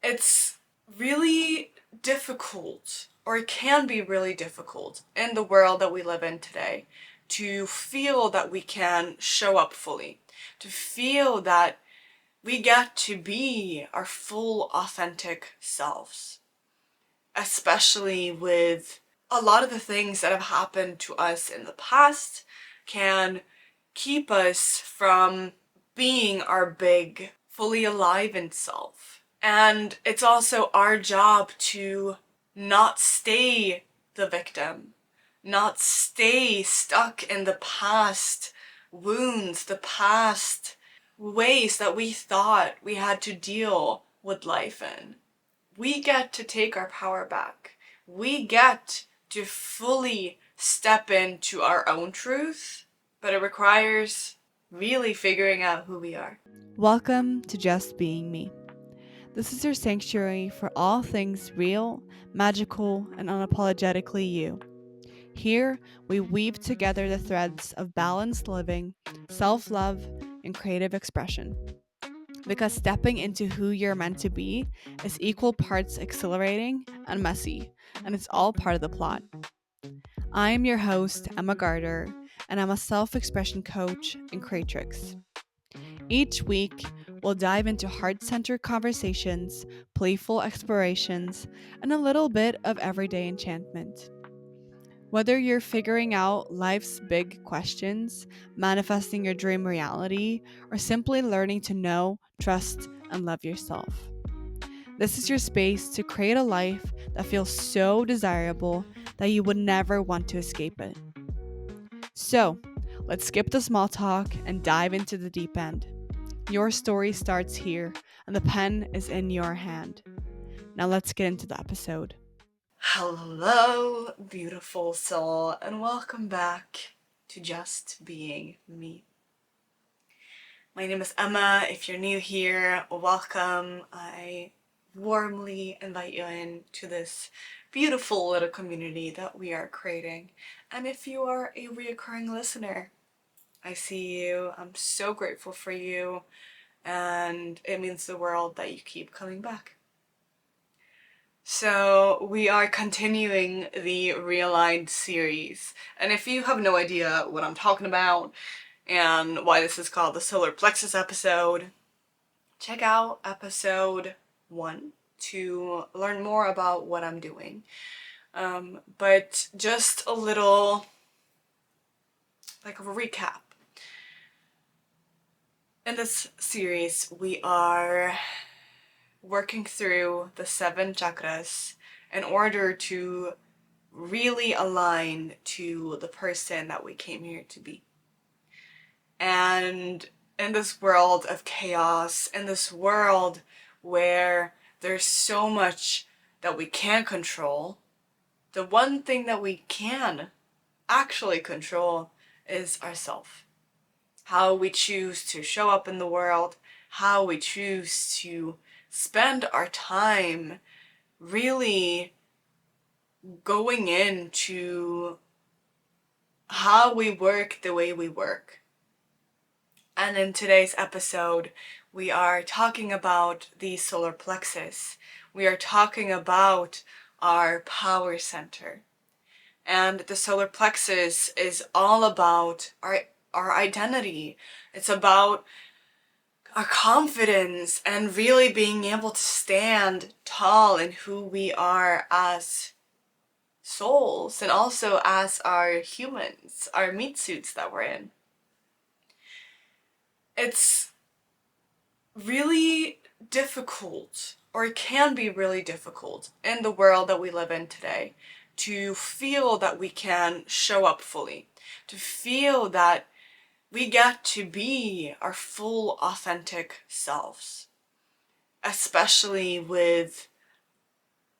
It's really difficult, or it can be really difficult in the world that we live in today, to feel that we can show up fully, to feel that we get to be our full authentic selves, especially with a lot of the things that have happened to us in the past can keep us from being our big, fully alive in self. And it's also our job to not stay the victim, not stay stuck in the past wounds, the past ways that we thought we had to deal with life in. We get to take our power back. We get to fully step into our own truth, but it requires really figuring out who we are. Welcome to Just Being Me. This is your sanctuary for all things real, magical, and unapologetically you. Here, we weave together the threads of balanced living, self love, and creative expression. Because stepping into who you're meant to be is equal parts exhilarating and messy, and it's all part of the plot. I am your host, Emma Garter, and I'm a self expression coach and creatrix. Each week, we'll dive into heart centered conversations, playful explorations, and a little bit of everyday enchantment. Whether you're figuring out life's big questions, manifesting your dream reality, or simply learning to know, trust, and love yourself, this is your space to create a life that feels so desirable that you would never want to escape it. So, let's skip the small talk and dive into the deep end. Your story starts here, and the pen is in your hand. Now let's get into the episode. Hello, beautiful soul, and welcome back to Just Being Me. My name is Emma. If you're new here, welcome. I warmly invite you in to this beautiful little community that we are creating. And if you are a reoccurring listener, I see you. I'm so grateful for you, and it means the world that you keep coming back. So we are continuing the REALIGN series, and if you have no idea what I'm talking about and why this is called the Solar Plexus episode, check out episode 1 to learn more about what I'm doing. But just a little, like a recap. In this series, we are working through the 7 chakras in order to really align to the person that we came here to be. And in this world of chaos, in this world where there's so much that we can't control, the one thing that we can actually control is ourself. How we choose to show up in the world, how we choose to spend our time really going into how we work the way we work. And in today's episode, we are talking about the solar plexus. We are talking about our power center. And the solar plexus is all about our identity. It's about our confidence and really being able to stand tall in who we are as souls and also as our humans, our meat suits that we're in. It's really difficult, or it can be really difficult in the world that we live in today, to feel that we can show up fully, to feel that we get to be our full authentic selves, especially with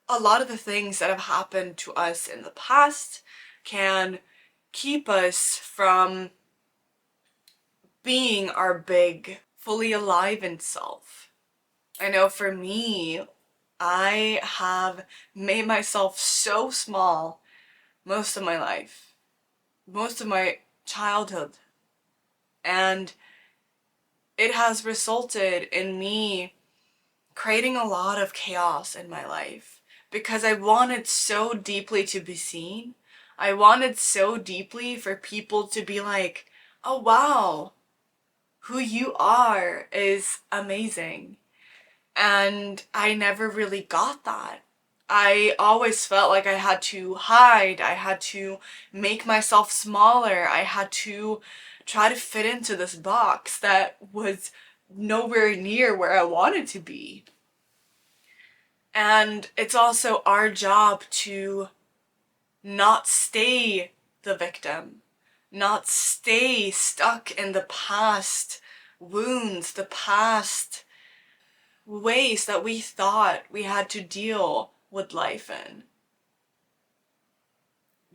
a lot of the things that have happened to us in the past can keep us from being our big, fully alive in self. I know for me, I have made myself so small most of my life, most of my childhood, and it has resulted in me creating a lot of chaos in my life because I wanted so deeply to be seen. I wanted so deeply for people to be like, oh wow, who you are is amazing. And I never really got that. I always felt like I had to hide, I had to make myself smaller, I had to try to fit into this box that was nowhere near where I wanted to be. And it's also our job to not stay the victim, not stay stuck in the past wounds, the past ways that we thought we had to deal with life in.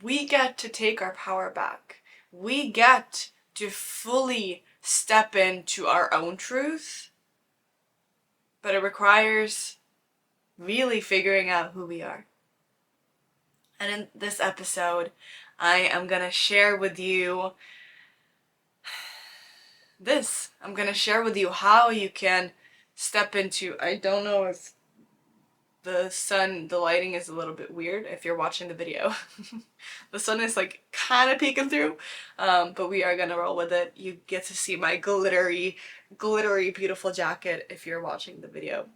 We get to take our power back. We get to fully step into our own truth, but it requires really figuring out who we are. And in this episode, I am gonna share with you this. I'm gonna share with you how you can step into, I don't know if the lighting is a little bit weird if you're watching the video. The sun is like kind of peeking through, but we are gonna roll with it. You get to see my glittery, beautiful jacket if you're watching the video.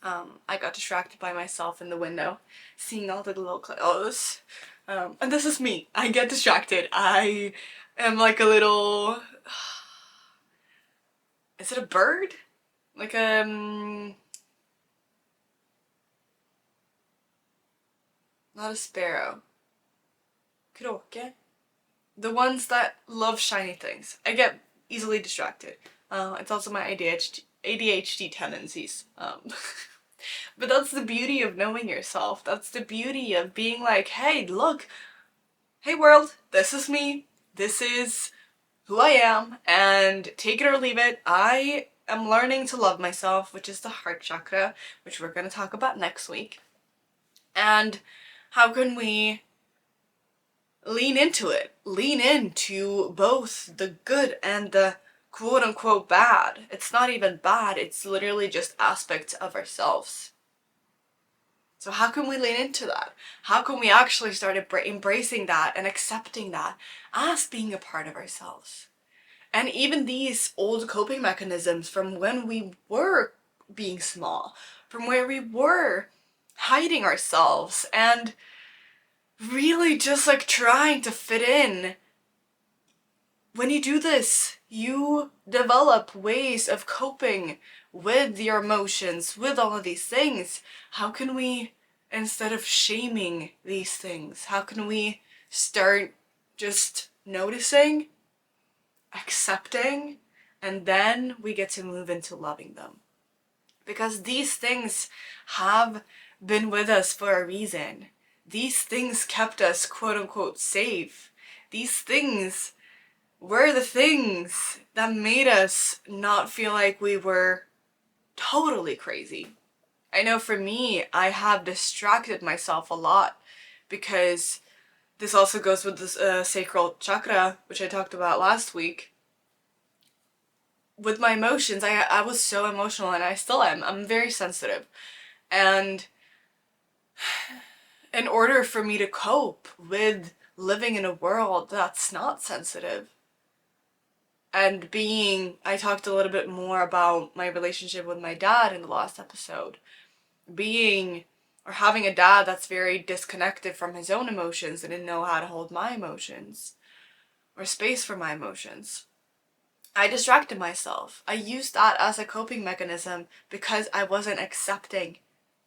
I got distracted by myself in the window, seeing all the little clothes. And this is me. I get distracted. I am like a little... Is it a bird? Like not a sparrow. Kråke? The ones that love shiny things. I get easily distracted. It's also my ADHD tendencies. But that's the beauty of knowing yourself. That's the beauty of being like, hey, look, hey world, this is me. This is who I am, and take it or leave it. I am learning to love myself, which is the heart chakra, which we're going to talk about next week. And how can we lean into it? Lean into both the good and the quote-unquote bad. It's not even bad, it's literally just aspects of ourselves. So how can we lean into that? How can we actually start embracing that and accepting that as being a part of ourselves? And even these old coping mechanisms from when we were being small, from where we were hiding ourselves and really just like trying to fit in. When you do this, you develop ways of coping with your emotions, with all of these things. How can we, instead of shaming these things, how can we start just noticing, accepting, and then we get to move into loving them? Because these things have been with us for a reason. These things kept us quote-unquote safe. These things were the things that made us not feel like we were totally crazy. I know for me, I have distracted myself a lot because this also goes with this sacral chakra, which I talked about last week. With my emotions, I was so emotional, and I still am. I'm very sensitive. And in order for me to cope with living in a world that's not sensitive, and I talked a little bit more about my relationship with my dad in the last episode. Having a dad that's very disconnected from his own emotions and didn't know how to hold my emotions or space for my emotions. I distracted myself. I used that as a coping mechanism because I wasn't accepting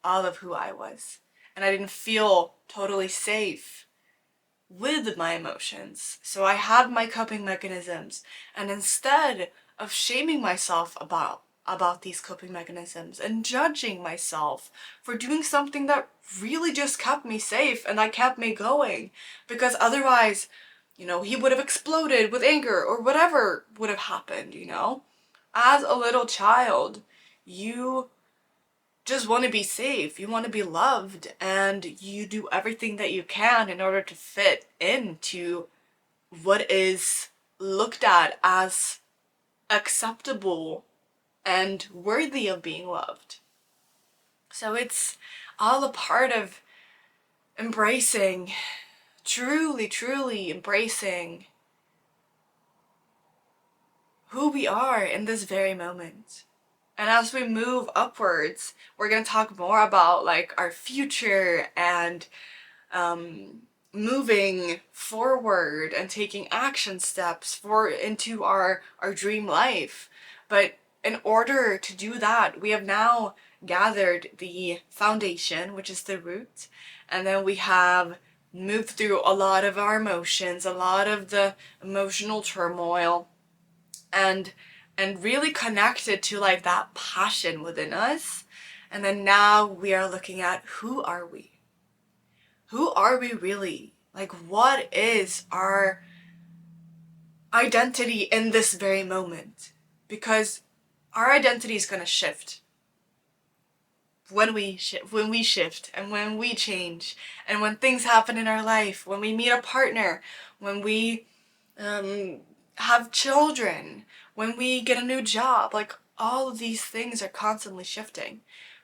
all of who I was. And I didn't feel totally safe with my emotions. So I had my coping mechanisms, and instead of shaming myself about these coping mechanisms and judging myself for doing something that really just kept me safe and that kept me going, because otherwise, he would have exploded with anger or whatever would have happened, As a little child, you just want to be safe, you want to be loved, and you do everything that you can in order to fit into what is looked at as acceptable and worthy of being loved. So it's all a part of embracing, truly embracing who we are in this very moment. And as we move upwards, we're going to talk more about like our future and moving forward and taking action steps into our dream life. But in order to do that, we have now gathered the foundation, which is the root, and then we have moved through a lot of our emotions, a lot of the emotional turmoil, and really connected to like that passion within us. And then now we are looking at who are we? Who are we really? Like, what is our identity in this very moment? Because our identity is going to shift when we shift and when we change and when things happen in our life, when we meet a partner, when we have children, when we get a new job. Like, all of these things are constantly shifting.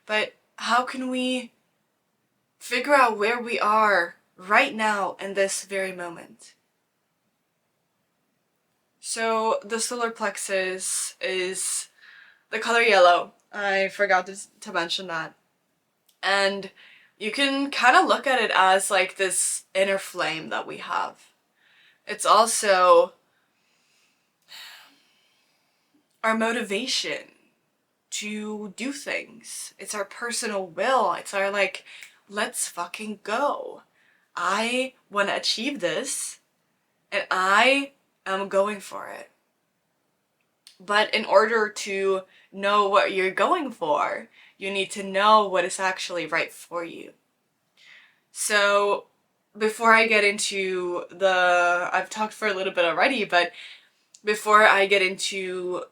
But how can we figure out where we are right now in this very moment? So the solar plexus is the color yellow. I forgot to mention that. And you can kind of look at it as like this inner flame that we have. It's also our motivation to do things. It's our personal will. It's our like, let's fucking go. I want to achieve this and I am going for it. But in order to know what you're going for, you need to know what is actually right for you. So before I get into I've talked for a little bit already, but before I get into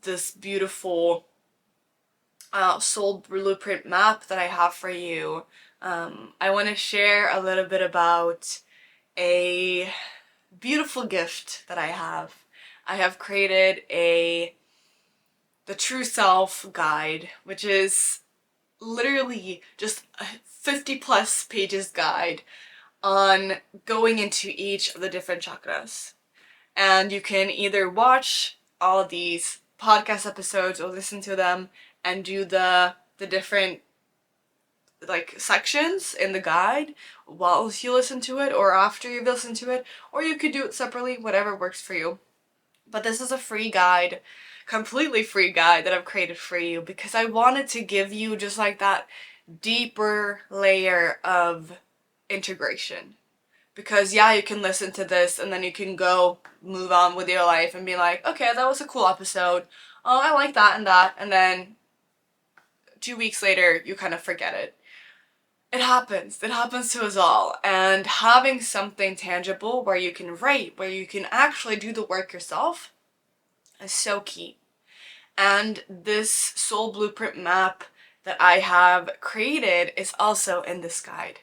this beautiful soul blueprint map that I have for you, I want to share a little bit about a beautiful gift that I have. I have created the True Self guide, which is literally just a 50 plus pages guide on going into each of the different chakras. And you can either watch all of these podcast episodes or listen to them and do the different like sections in the guide while you listen to it or after you've listened to it, or you could do it separately, whatever works for you. But this is a free guide, completely free guide that I've created for you because I wanted to give you just like that deeper layer of integration. Because yeah, you can listen to this and then you can go move on with your life and be like, okay, that was a cool episode. Oh, I like that, and then 2 weeks later you kind of forget it. It happens to us all, and having something tangible where you can write, where you can actually do the work yourself is so key. And this soul blueprint map that I have created is also in this guide.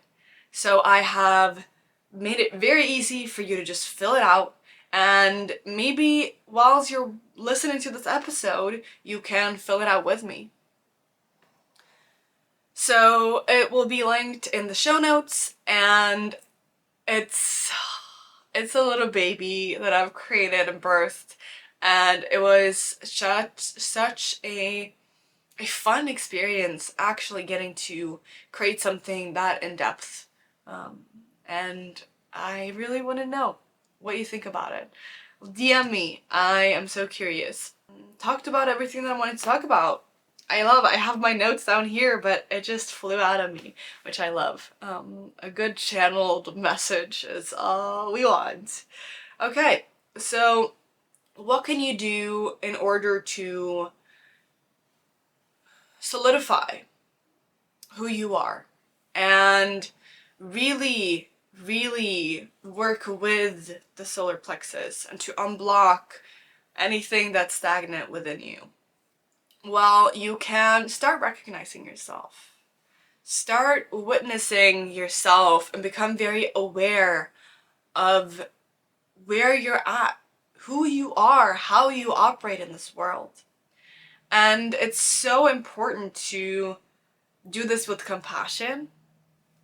So I have made it very easy for you to just fill it out, and maybe whilst you're listening to this episode, you can fill it out with me. So it will be linked in the show notes, and it's a little baby that I've created and birthed, and it was such a fun experience actually getting to create something that in depth. And I really want to know what you think about it. DM me. I am so curious. Talked about everything that I wanted to talk about. I have my notes down here, but it just flew out of me, which I love. A good channeled message is all we want. Okay, so what can you do in order to solidify who you are and really work with the solar plexus and to unblock anything that's stagnant within you? Well, you can start recognizing yourself. Start witnessing yourself and become very aware of where you're at, who you are, how you operate in this world. And it's so important to do this with compassion,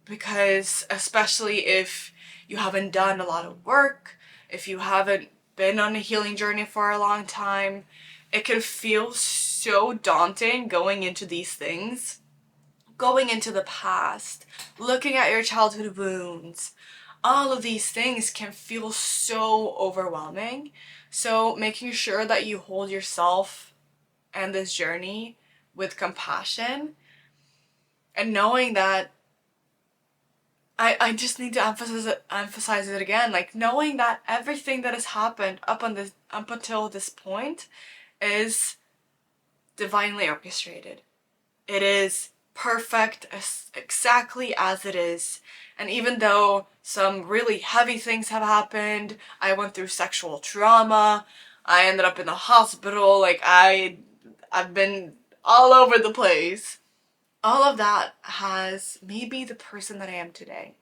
because especially if you haven't done a lot of work, if you haven't been on a healing journey for a long time, it can feel so daunting going into these things, going into the past, looking at your childhood wounds. All of these things can feel so overwhelming. So making sure that you hold yourself and this journey with compassion, and knowing that I just need to emphasize it again, like knowing that everything that has happened up until this point is divinely orchestrated. It is perfect exactly as it is. And even though some really heavy things have happened, I went through sexual trauma, I ended up in the hospital, like I've been all over the place. All of that has made me the person that I am today.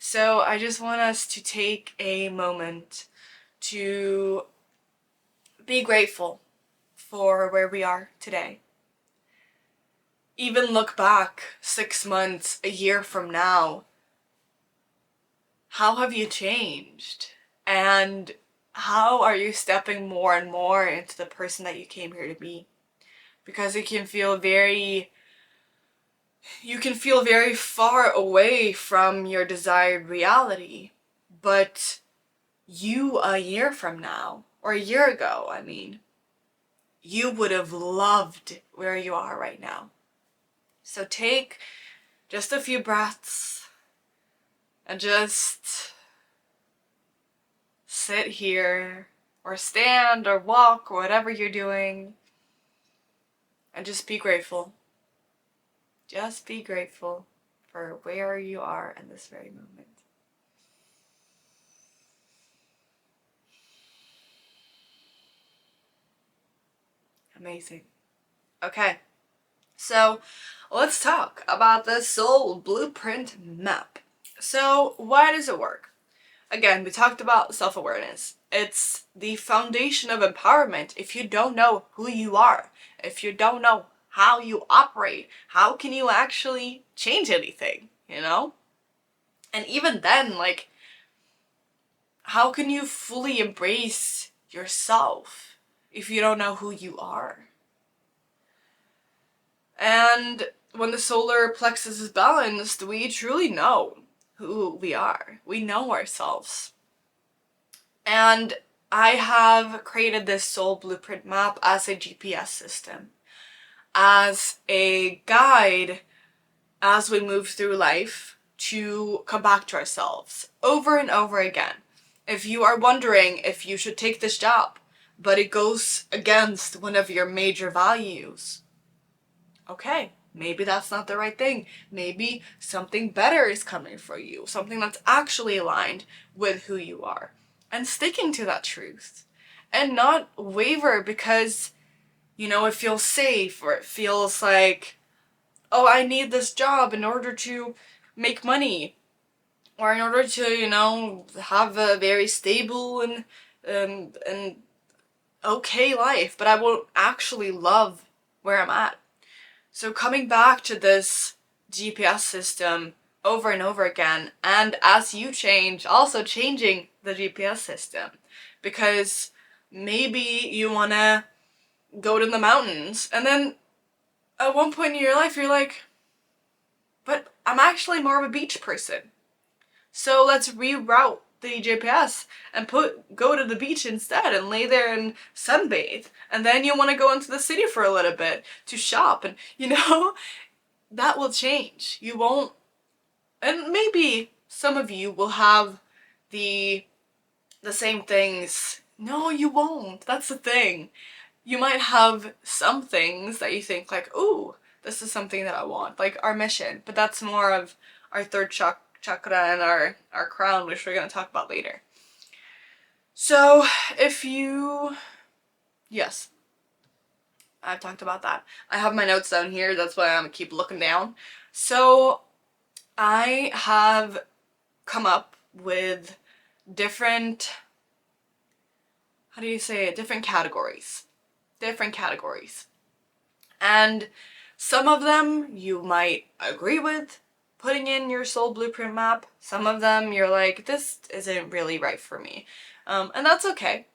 So I just want us to take a moment to be grateful for where we are today. Even look back 6 months, a year from now. How have you changed? And how are you stepping more and more into the person that you came here to be? Because you can feel very far away from your desired reality. But you, a year from now, or a year ago, I mean, you would have loved where you are right now. So take just a few breaths and just sit here or stand or walk or whatever you're doing, and just be grateful. Just be grateful for where you are in this very moment. Amazing. Okay, so let's talk about the soul blueprint map. So why does it work? Again, we talked about self-awareness. It's the foundation of empowerment. If you don't know who you are, if you don't know how you operate, how can you actually change anything, you know? And even then, like, how can you fully embrace yourself if you don't know who you are? And when the solar plexus is balanced, we truly know who we are. We know ourselves. And I have created this soul blueprint map as a GPS system, as a guide as we move through life to come back to ourselves over and over again. If you are wondering if you should take this job, but it goes against one of your major values, okay, maybe that's not the right thing. Maybe something better is coming for you, something that's actually aligned with who you are. And sticking to that truth. And not waver because, you know, it feels safe, or it feels like, oh, I need this job in order to make money, or in order to, you know, have a very stable and okay life, but I won't actually love where I'm at. So coming back to this GPS system over and over again, and as you change, also changing the GPS system, because maybe you want to go to the mountains, and then at one point in your life you're like, but I'm actually more of a beach person. So let's reroute the GPS and go to the beach instead and lay there and sunbathe. And then you want to go into the city for a little bit to shop, and you know, that will change. You won't, and maybe some of you will have the same things. No, you won't. That's the thing. You might have some things that you think like, ooh, this is something that I want, like our mission, but that's more of our third chakra and our crown, which we're going to talk about later. So if you, yes, I've talked about that. I have my notes down here, that's why I'm gonna keep looking down. So I have come up with different, how do you say it, different categories. And Some of them you might agree with putting in your soul blueprint map. Some of them you're like, this isn't really right for me. And that's okay.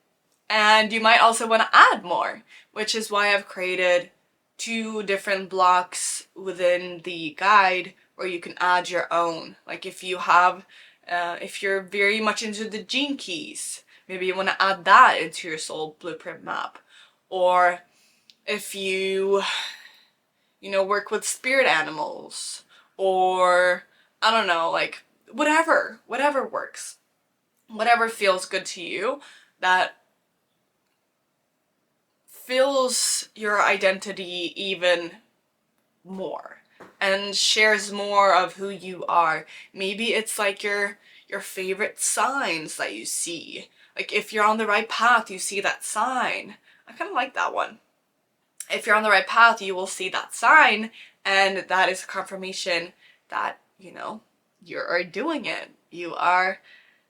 And you might also want to add more, which is why I've created 2 different blocks within the guide where you can add your own. Like if you have, if you're very much into the gene keys, maybe you want to add that into your soul blueprint map. Or if you work with spirit animals, or I don't know, like whatever works. Whatever feels good to you, that fills your identity even more and shares more of who you are. Maybe it's like your favorite signs that you see. Like if you're on the right path, you see that sign. I kind of like that one. If you're on the right path, you will see that sign, and that is a confirmation that, you're doing it. You are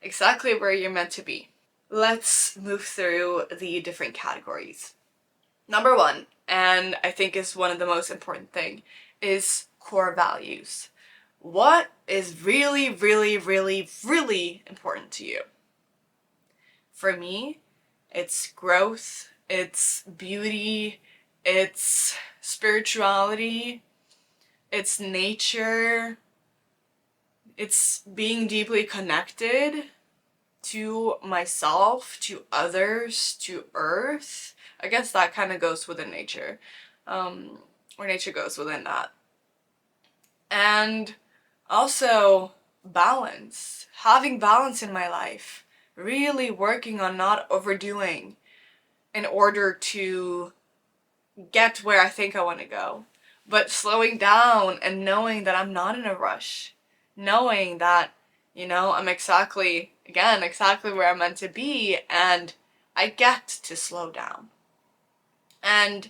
exactly where you're meant to be. Let's move through the different categories. Number 1, and I think is one of the most important thing, is core values. What is really, really, really, really important to you? For me, it's growth, it's beauty, it's spirituality, it's nature, it's being deeply connected to myself, to others, to earth. I guess that kind of goes within nature, or nature goes within that. And also balance, having balance in my life, really working on not overdoing in order to get where I think I want to go, but slowing down and knowing that I'm not in a rush, knowing that, I'm exactly where I'm meant to be, and I get to slow down. And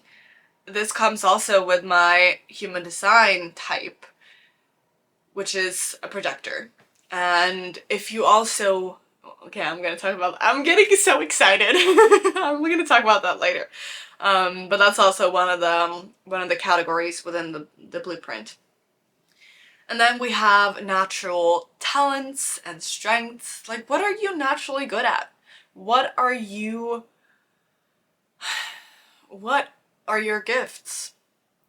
this comes also with my human design type, which is a projector. And if you also, okay, I'm getting so excited. I'm gonna talk about that later. But that's also one of the categories within the blueprint. And then we have natural talents and strengths. Like, what are you naturally good at? What are your gifts?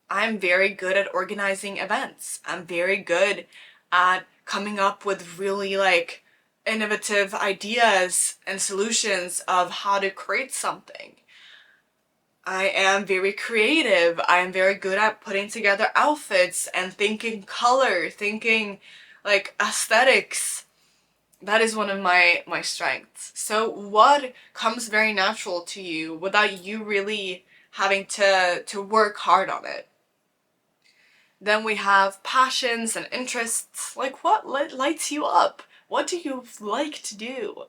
I'm very good at organizing events. I'm very good at coming up with really like innovative ideas and solutions of how to create something. I am very creative. I am very good at putting together outfits and thinking color, thinking like aesthetics. That is one of my strengths. So what comes very natural to you without you really having to work hard on it? Then we have passions and interests. Like, what lights you up? What do you like to do?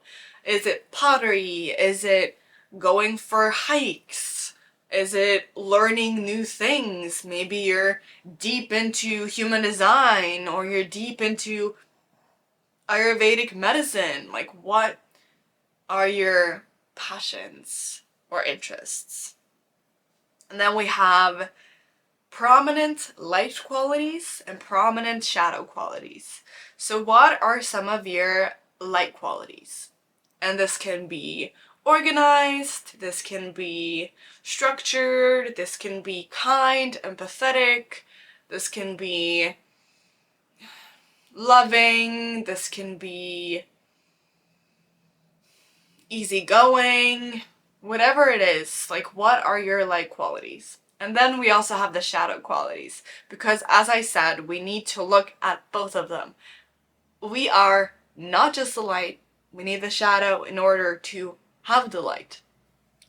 Is it pottery? Is it going for hikes? Is it learning new things? Maybe you're deep into human design, or you're deep into Ayurvedic medicine. Like, what are your passions or interests? And then we have prominent light qualities and prominent shadow qualities. So what are some of your light qualities? And this can be organized, this can be structured, this can be kind, empathetic, this can be loving, this can be easygoing, whatever it is. Like, what are your light qualities? And then we also have the shadow qualities, because as I said, we need to look at both of them. We are not just the light, we need the shadow in order to have the light.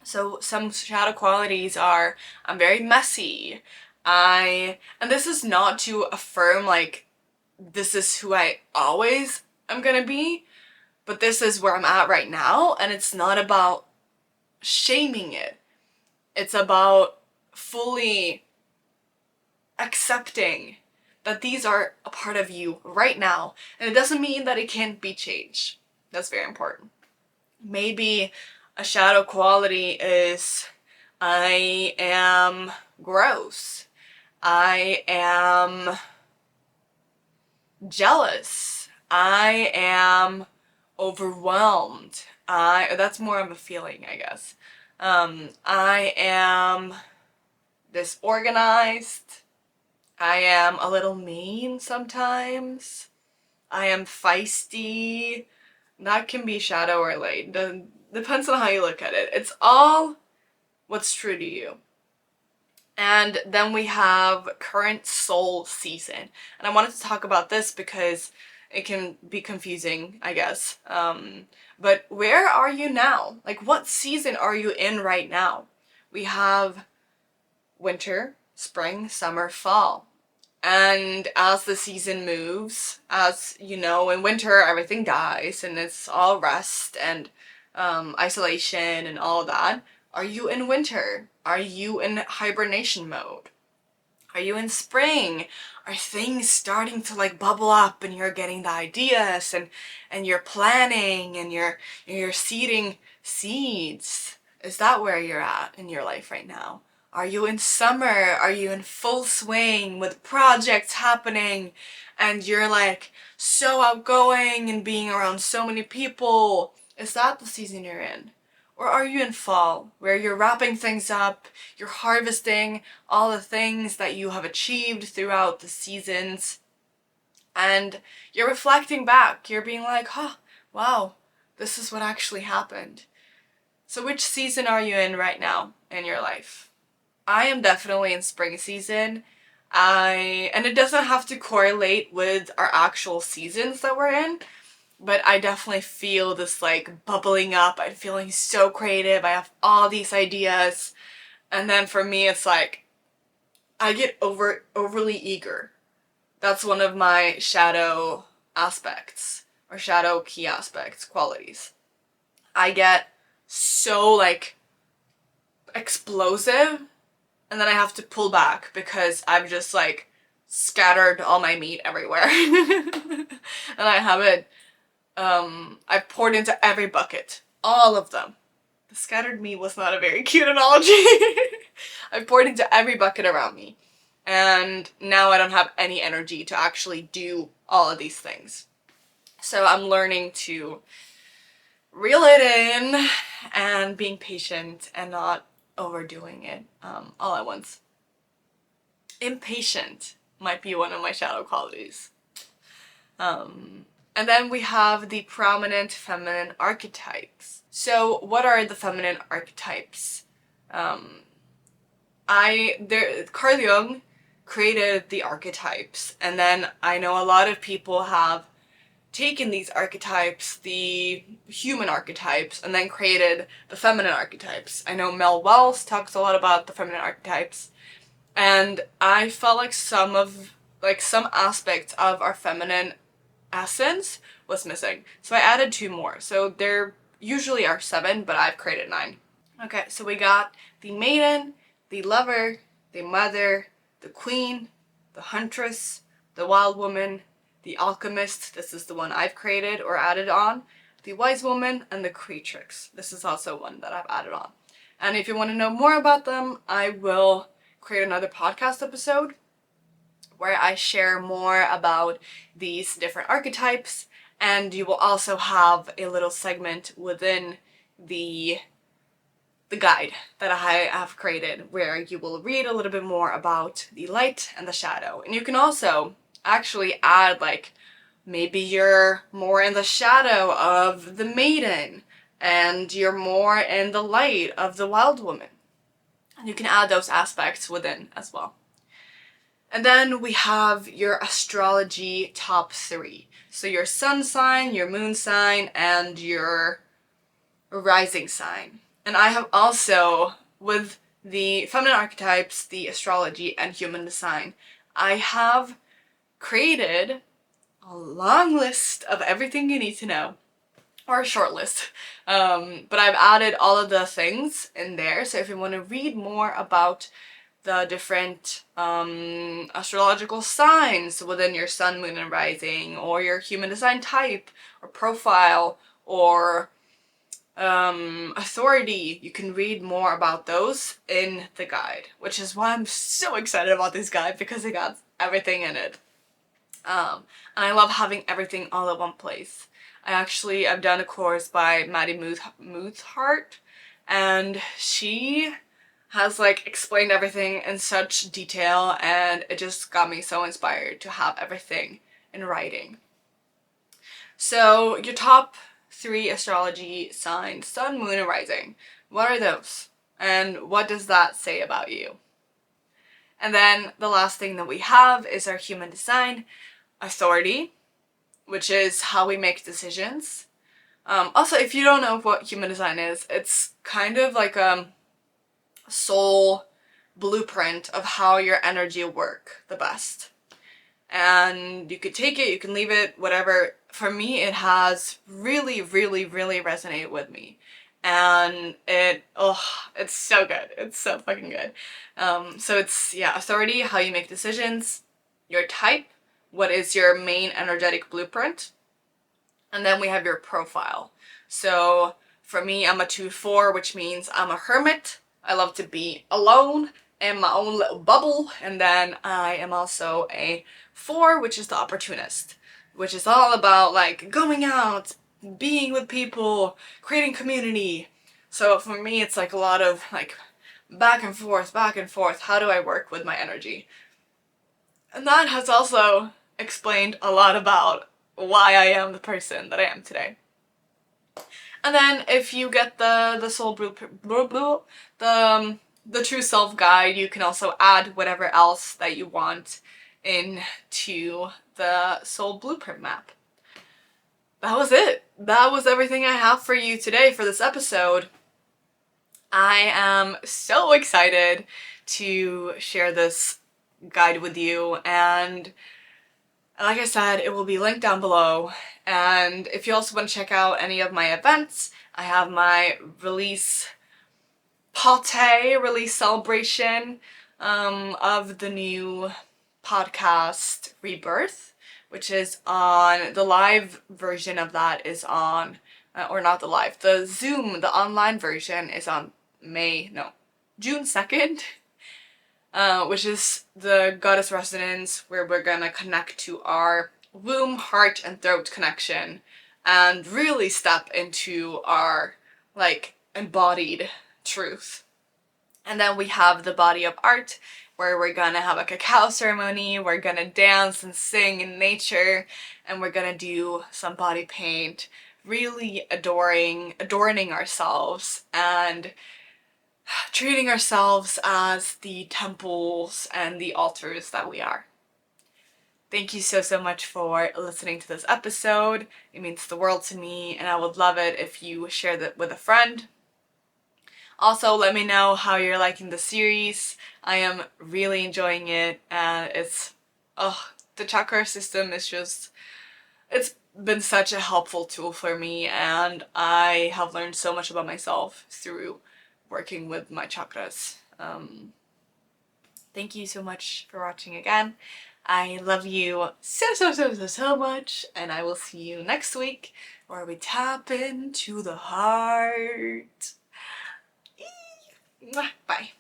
So some shadow qualities are, I'm very messy. And this is not to affirm like this is who I always am gonna be, but this is where I'm at right now, and it's not about shaming it. It's about fully accepting that these are a part of you right now, and it doesn't mean that it can't be changed. That's very important. Maybe a shadow quality is, I am gross. I am jealous. I am overwhelmed. That's more of a feeling, I guess. I am disorganized. I am a little mean sometimes. I am feisty. That can be shadow or light. Depends on how you look at it. It's all what's true to you. And then we have current soul season. And I wanted to talk about this because it can be confusing, I guess. But where are you now? Like, what season are you in right now? We have winter, spring, summer, fall. And as the season moves, as you know, in winter everything dies and it's all rest and isolation and all that. Are you in winter? Are you in hibernation mode? Are you in spring? Are things starting to like bubble up and you're getting the ideas and you're planning and you're seeding seeds? Is that where you're at in your life right now? Are you in summer? Are you in full swing with projects happening and you're like so outgoing and being around so many people? Is that the season you're in? Or are you in fall, where you're wrapping things up, you're harvesting all the things that you have achieved throughout the seasons, and you're reflecting back, you're being like, huh, wow, this is what actually happened. So which season are you in right now in your life? I am definitely in spring season. And it doesn't have to correlate with our actual seasons that we're in, but I definitely feel this like bubbling up. I'm feeling so creative. I have all these ideas. And then for me, it's like I get overly eager. That's one of my shadow aspects or shadow key aspects, qualities. I get so like explosive and then I have to pull back because I've just like scattered all my meat everywhere. And I have it I've poured into every bucket. All of them. The scattered meat was not a very cute analogy. I've poured into every bucket around me. And now I don't have any energy to actually do all of these things. So I'm learning to reel it in and being patient and not overdoing it all at once. Impatient might be one of my shadow qualities. And then we have the prominent feminine archetypes. So what are the feminine archetypes? Carl Jung created the archetypes, and then I know a lot of people have taken these archetypes, the human archetypes, and then created the feminine archetypes. I know Mel Wells talks a lot about the feminine archetypes, and I felt like some aspects of our feminine essence was missing. So I added 2 more. So there usually are 7, but I've created 9. Okay, so we got the maiden, the lover, the mother, the queen, the huntress, the wild woman, the alchemist, this is the one I've created or added on, the wise woman, and the creatrix. This is also one that I've added on. And if you want to know more about them, I will create another podcast episode where I share more about these different archetypes, and you will also have a little segment within the guide that I have created where you will read a little bit more about the light and the shadow. And you can also actually add like maybe you're more in the shadow of the maiden and you're more in the light of the wild woman. And you can add those aspects within as well. And then we have your astrology top 3. So your sun sign, your moon sign, and your rising sign. And I have also, with the feminine archetypes, the astrology, and human design, I have created a long list of everything you need to know. Or a short list. But I've added all of the things in there. So if you want to read more about the different astrological signs within your sun, moon, and rising, or your human design type, or profile, or authority, you can read more about those in the guide, which is why I'm so excited about this guide, because it got everything in it. And I love having everything all in one place. I've done a course by Maddie Moothart, and she has like explained everything in such detail, and it just got me so inspired to have everything in writing. So your top 3 astrology signs, sun, moon, and rising. What are those? And what does that say about you? And then the last thing that we have is our human design, authority, which is how we make decisions. Also, if you don't know what human design is, it's kind of like a soul blueprint of how your energy will work the best. And you could take it, you can leave it, whatever. For me, it has really, really, really resonated with me. And it's so good. It's so fucking good. So it's, yeah, authority, how you make decisions, your type, what is your main energetic blueprint, and then we have your profile. So for me, I'm a 2-4, which means I'm a hermit. I love to be alone in my own little bubble. And then I am also a 4, which is the opportunist, which is all about like going out, being with people, creating community. So for me, it's like a lot of like back and forth, back and forth. How do I work with my energy? And that has also explained a lot about why I am the person that I am today. And then if you get the soul the true self guide, you can also add whatever else that you want into the soul blueprint map. That was it. That was everything I have for you today for this episode. I am so excited to share this guide with you, and like I said, it will be linked down below. And if you also want to check out any of my events, I have my release celebration of the new podcast Rebirth, which is on, the live version of that is on, or not the live, the Zoom, the online version is on June 2nd. Which is the goddess resonance, where we're gonna connect to our womb, heart, and throat connection and really step into our like embodied truth. And then we have the body of art, where we're gonna have a cacao ceremony, we're gonna dance and sing in nature, and we're gonna do some body paint, really adorning ourselves and treating ourselves as the temples and the altars that we are. Thank you so much for listening to this episode. It means the world to me, and I would love it if you share that with a friend. Also, let me know how you're liking the series. I am really enjoying it, and the chakra system is just, it's been such a helpful tool for me, and I have learned so much about myself through working with my chakras. Thank you so much for watching again. I love you so much, and I will see you next week, where we tap into the heart. Bye.